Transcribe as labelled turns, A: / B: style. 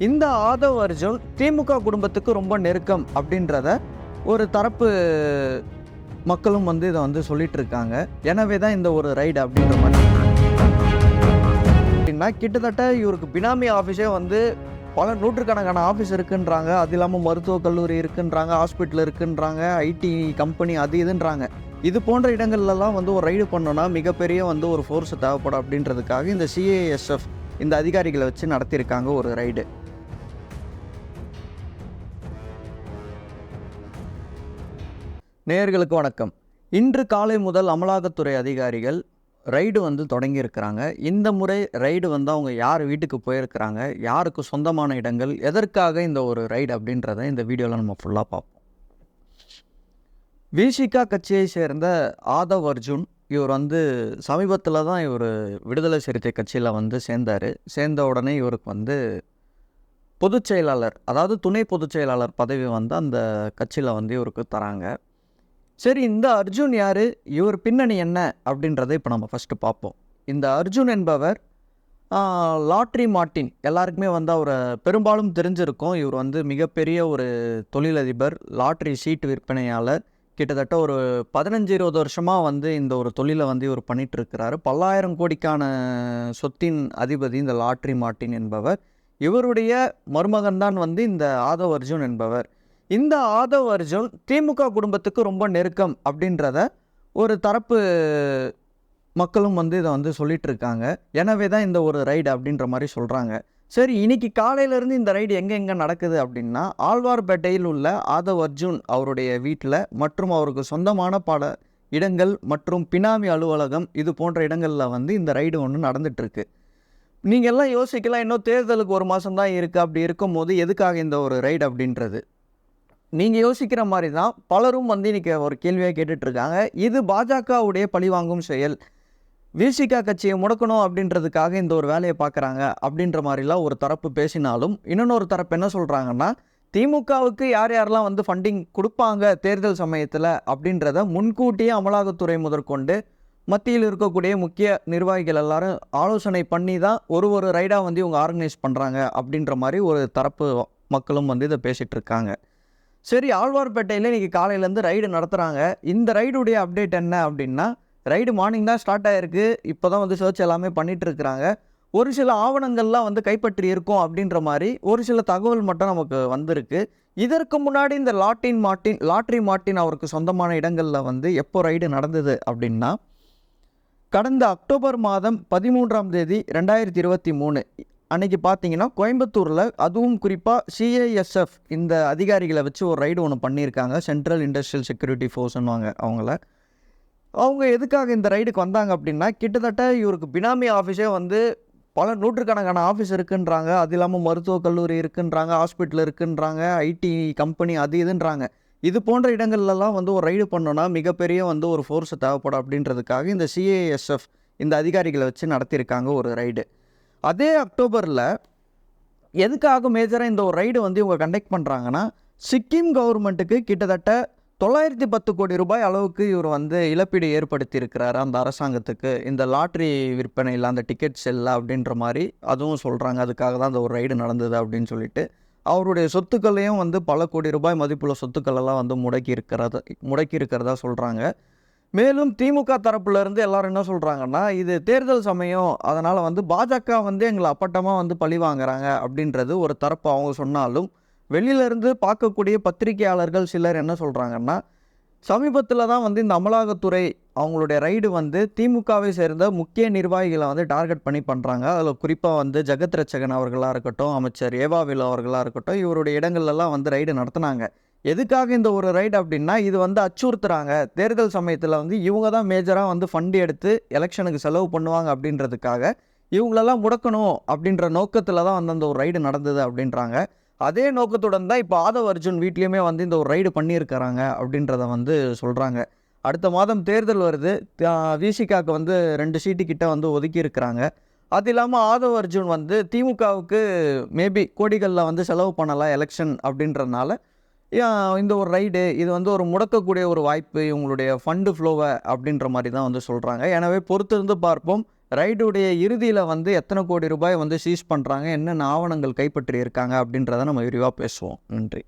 A: இந்த ஆதவ் அர்ஜுன் திமுக குடும்பத்துக்கு ரொம்ப நெருக்கம் அப்படின்றத ஒரு தரப்பு மக்களும் வந்து இதை வந்து சொல்லிட்டு இருக்காங்க. எனவே தான் இந்த ஒரு ரைடு அப்படின்ற மாதிரி கிட்டத்தட்ட இவருக்கு பினாமி ஆஃபீஸே வந்து பல நூற்றுக்கணக்கான ஆஃபீஸ் இருக்குன்றாங்க. அது இல்லாமல் மருத்துவக் கல்லூரி இருக்குன்றாங்க, ஹாஸ்பிட்டல் இருக்குன்றாங்க, ஐடி கம்பெனி அது இதுன்றாங்க. இது போன்ற இடங்கள்லாம் வந்து ஒரு ரைடு பண்ணோன்னா மிகப்பெரிய வந்து ஒரு ஃபோர்ஸ் தேவைப்படும் அப்படின்றதுக்காக இந்த சிஏஎஸ்எஃப் இந்த அதிகாரிகளை வச்சு நடத்தியிருக்காங்க ஒரு ரைடு. நேயர்களுக்கு வணக்கம். இன்று காலை முதல் அமலாக்கத்துறை அதிகாரிகள் ரைடு வந்து தொடங்கியிருக்கிறாங்க. இந்த முறை ரைடு வந்து அவங்க யார் வீட்டுக்கு போயிருக்கிறாங்க, யாருக்கு சொந்தமான இடங்கள், எதற்காக இந்த ஒரு ரைடு அப்படின்றத இந்த வீடியோவில் நம்ம ஃபுல்லாக பார்ப்போம். விசிக கட்சியை சேர்ந்த ஆதவ் அர்ஜுன் இவர் வந்து சமீபத்தில் தான் இவர் விடுதலை சிறுத்தை கட்சியில் வந்து சேர்ந்த உடனே இவருக்கு வந்து பொதுச் செயலாளர், அதாவது துணை பொதுச் செயலாளர் பதவி வந்து அந்த கட்சியில் வந்து இவருக்கு தராங்க. சரி, இந்த அர்ஜுன் யார், இவர் பின்னணி என்ன அப்படின்றத இப்போ நம்ம ஃபஸ்ட்டு பார்ப்போம். இந்த அர்ஜுன் என்பவர் லாட்ரி மார்ட்டின், எல்லாருக்குமே வந்து அவரை பெரும்பாலும் தெரிஞ்சிருக்கும். இவர் வந்து மிகப்பெரிய ஒரு தொழிலதிபர், லாட்ரி சீட்டு விற்பனையாளர். கிட்டத்தட்ட ஒரு 15-20 வருஷமாக வந்து இந்த ஒரு தொழிலை வந்து இவர் பண்ணிகிட்ருக்கிறாரு. பல்லாயிரம் கோடிக்கான சொத்தின் அதிபதி இந்த லாட்ரி மார்ட்டின் என்பவர். இவருடைய மருமகன் தான் வந்து இந்த ஆதவ் அர்ஜுன் என்பவர். இந்த ஆதவ் அர்ஜுன் திமுக குடும்பத்துக்கு ரொம்ப நெருக்கம் அப்படின்றத ஒரு தரப்பு மக்களும் வந்து இதை வந்து சொல்லிட்டு இருக்காங்க. எனவே தான் இந்த ஒரு ரைடு அப்படின்ற மாதிரி சொல்கிறாங்க. சரி, இன்னைக்கு காலையிலேருந்து இந்த ரைடு எங்கே நடக்குது அப்படின்னா, ஆழ்வார்பேட்டையில் உள்ள ஆதவ் அர்ஜுன் அவருடைய வீட்டில் மற்றும் அவருக்கு சொந்தமான பல இடங்கள் மற்றும் பினாமி அலுவலகம் இது போன்ற இடங்களில் வந்து இந்த ரைடு ஒன்று நடந்துகிட்ருக்கு. நீங்கள் எல்லாம் யோசிக்கலாம், இன்னும் தேர்தலுக்கு 1 மாதம் தான் இருக்குது. அப்படி இருக்கும் போது எதுக்காக இந்த ஒரு ரைடு அப்படின்றது நீங்கள் யோசிக்கிற மாதிரி தான் பலரும் வந்து இன்றைக்கி ஒரு கேள்வியாக கேட்டுட்ருக்காங்க. இது பாஜகவுடைய பழிவாங்கும் செயல், விசிக கட்சியை முடக்கணும் அப்படின்றதுக்காக இந்த ஒரு வேலையை பார்க்குறாங்க அப்படின்ற மாதிரிலாம் ஒரு தரப்பு பேசினாலும், இன்னொரு தரப்பு என்ன சொல்கிறாங்கன்னா, திமுகவுக்கு யார் யாரெல்லாம் வந்து ஃபண்டிங் கொடுப்பாங்க தேர்தல் சமயத்தில் அப்படின்றத முன்கூட்டியே அமலாக்கத்துறை முதற்கொண்டு மத்தியில் இருக்கக்கூடிய முக்கிய நிர்வாகிகள் எல்லாரும் ஆலோசனை பண்ணி தான் ஒரு ரைடாக வந்து இவங்க ஆர்கனைஸ் பண்ணுறாங்க அப்படின்ற மாதிரி ஒரு தரப்பு மக்களும் வந்து இதை பேசிகிட்டு இருக்காங்க. சரி, ஆழ்வார்பேட்டையில் இன்றைக்கி காலையிலேருந்து ரைடு நடத்துகிறாங்க. இந்த ரைடுடைய அப்டேட் என்ன அப்படின்னா, ரைடு மார்னிங் தான் ஸ்டார்ட் ஆகிருக்கு. இப்போ தான் வந்து சர்ச் எல்லாமே பண்ணிகிட்ருக்குறாங்க. ஒரு சில ஆவணங்கள்லாம் வந்து கைப்பற்றி இருக்கும் அப்படின்ற மாதிரி ஒரு சில தகவல் மட்டும் நமக்கு வந்திருக்கு. இதற்கு முன்னாடி இந்த லாட்ரி மார்ட்டின் அவருக்கு சொந்தமான இடங்களில் வந்து எப்போ ரைடு நடந்தது அப்படின்னா, கடந்த அக்டோபர் மாதம் 13ஆம் தேதி 2023 அன்றைக்கி பார்த்தீங்கன்னா கோயம்புத்தூரில், அதுவும் குறிப்பாக சிஐஎஸ்எஃப் இந்த அதிகாரிகளை வச்சு ஒரு ரைடு ஒன்று பண்ணியிருக்காங்க. சென்ட்ரல் இண்டஸ்ட்ரியல் செக்யூரிட்டி ஃபோர்ஸ்னுவாங்க அவங்க எதுக்காக இந்த ரைடுக்கு வந்தாங்க அப்படின்னா, கிட்டத்தட்ட இவருக்கு பினாமி ஆஃபீஸே வந்து பல நூற்றுக்கணக்கான ஆஃபீஸ் இருக்குன்றாங்க. அது இல்லாமல் மருத்துவக் கல்லூரி இருக்குன்றாங்க, ஹாஸ்பிட்டல் இருக்குன்றாங்க, ஐடி கம்பெனி அது இதுன்றாங்க. இது போன்ற இடங்கள்லாம் வந்து ஒரு ரைடு பண்ணோன்னா மிகப்பெரிய வந்து ஒரு ஃபோர்ஸ் தேவைப்படும் அப்படின்றதுக்காக இந்த சிஏஎஸ்எஃப் இந்த அதிகாரிகளை வச்சு நடத்தியிருக்காங்க ஒரு ரைடு. அதே அக்டோபரில் எதுக்காக மேஜராக இந்த ஒரு ரைடு வந்து இவங்க கண்டக்ட் பண்ணுறாங்கன்னா, சிக்கிம் கவர்மெண்ட்டுக்கு கிட்டத்தட்ட 910 கோடி ரூபாய் அளவுக்கு இவர் வந்து இழப்பீடு ஏற்படுத்தியிருக்கிறார் அந்த அரசாங்கத்துக்கு, இந்த லாட்ரி விற்பனையில் அந்த டிக்கெட் செல்ல அப்படின்ற மாதிரி அதுவும் சொல்கிறாங்க. அதுக்காக தான் அந்த ஒரு ரைடு நடந்தது அப்படின்னு சொல்லிட்டு அவருடைய சொத்துக்களையும் வந்து பல கோடி ரூபாய் மதிப்புள்ள சொத்துக்களெல்லாம் வந்து முடக்கி இருக்கிறதா சொல்கிறாங்க. மேலும் திமுக தரப்புலேருந்து எல்லாரும் என்ன சொல்கிறாங்கன்னா, இது தேர்தல் சமயம், அதனால் வந்து பாஜக வந்து எங்களை அப்பட்டமாக வந்து பழி வாங்குறாங்க அப்படின்றது ஒரு தரப்பு அவங்க சொன்னாலும், வெளியிலேருந்து பார்க்கக்கூடிய பத்திரிகையாளர்கள் சிலர் என்ன சொல்கிறாங்கன்னா, சமீபத்தில் தான் வந்து இந்த அமலாக்கத்துறை அவங்களுடைய ரைடு வந்து திமுகவை சேர்ந்த முக்கிய நிர்வாகிகளை வந்து டார்கெட் பண்ணி பண்ணுறாங்க. அதில் குறிப்பாக வந்து ஜெகத் ரட்சகன் அவர்களாக இருக்கட்டும், அமைச்சர் ஏவாவேலு அவர்களாக இருக்கட்டும், இவருடைய இடங்கள்லாம் வந்து ரைடு நடத்தினாங்க. எதுக்காக இந்த ஒரு ரைடு அப்படின்னா, இது வந்து அச்சுறுத்துறாங்க, தேர்தல் சமயத்தில் வந்து இவங்க தான் மேஜராக வந்து ஃபண்டு எடுத்து எலெக்ஷனுக்கு செலவு பண்ணுவாங்க அப்படின்றதுக்காக இவங்களெல்லாம் முடக்கணும் அப்படின்ற நோக்கத்தில் தான் வந்து அந்த ஒரு ரைடு நடந்தது அப்படின்றாங்க. அதே நோக்கத்துடன் தான் இப்போ ஆதவ் அர்ஜுன் வீட்லேயுமே வந்து இந்த ஒரு ரைடு பண்ணியிருக்கிறாங்க அப்படின்றத வந்து சொல்கிறாங்க. அடுத்த மாதம் தேர்தல் வருது, விசிகாவுக்கு வந்து 2 சீட்டு கிட்ட வந்து ஒதுக்கி இருக்கிறாங்க. அது இல்லாமல் ஆதவ் அர்ஜுன் வந்து திமுகவுக்கு மேபி கோடிகளில் வந்து செலவு பண்ணலாம் எலெக்ஷன் அப்படின்றதுனால இந்த ஒரு ரைடு இது வந்து ஒரு முடக்கக்கூடிய ஒரு வாய்ப்பு இவங்களுடைய ஃபண்டு ஃப்ளோவை அப்படின்ற மாதிரி தான் வந்து சொல்கிறாங்க. எனவே பொறுத்திருந்து பார்ப்போம். ரைடுடைய இறுதியில் வந்து எத்தனை கோடி ரூபாய் வந்து சீஸ் பண்ணுறாங்க, என்னென்ன ஆவணங்கள் கைப்பற்றி இருக்காங்க அப்படின்றத நம்ம விரிவாக பேசுவோம். நன்றி.